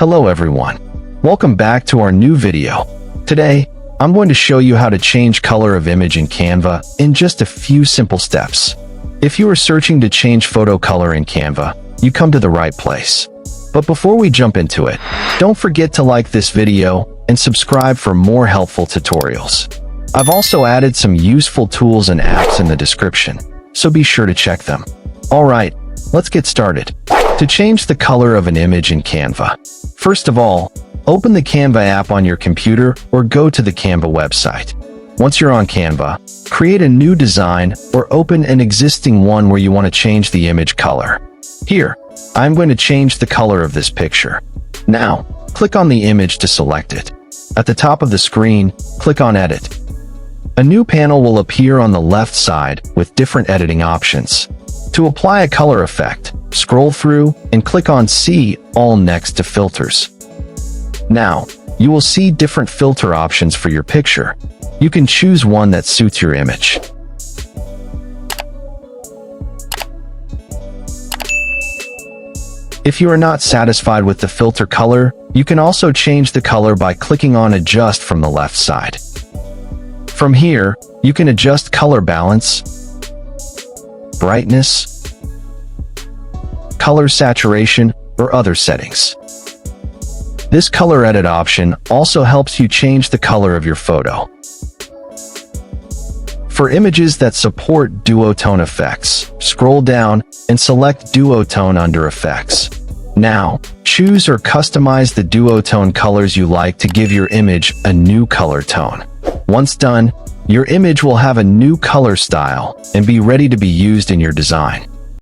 Hello everyone. Welcome back to our new video. Today, I'm going to show you how to change color of image in Canva in just a few simple steps. If you are searching to change photo color in Canva, you come to the right place. But before we jump into it, don't forget to like this video and subscribe for more helpful tutorials. I've also added some useful tools and apps in the description, so be sure to check them. Alright, let's get started. To change the color of an image in Canva, first of all, open the Canva app on your computer or go to the Canva website. Once you're on Canva, create a new design or open an existing one where you want to change the image color. Here, I'm going to change the color of this picture. Now, click on the image to select it. At the top of the screen, click on Edit. A new panel will appear on the left side with different editing options. To apply a color effect, scroll through and click on See All next to Filters. Now, you will see different filter options for your picture. You can choose one that suits your image. If you are not satisfied with the filter color, you can also change the color by clicking on Adjust from the left side. From here, you can adjust color balance, brightness, color saturation, or other settings. This color edit option also helps you change the color of your photo. For images that support Duotone effects, scroll down and select Duotone under Effects. Now, choose or customize the Duotone colors you like to give your image a new color tone. Once done, your image will have a new color style and be ready to be used in your design.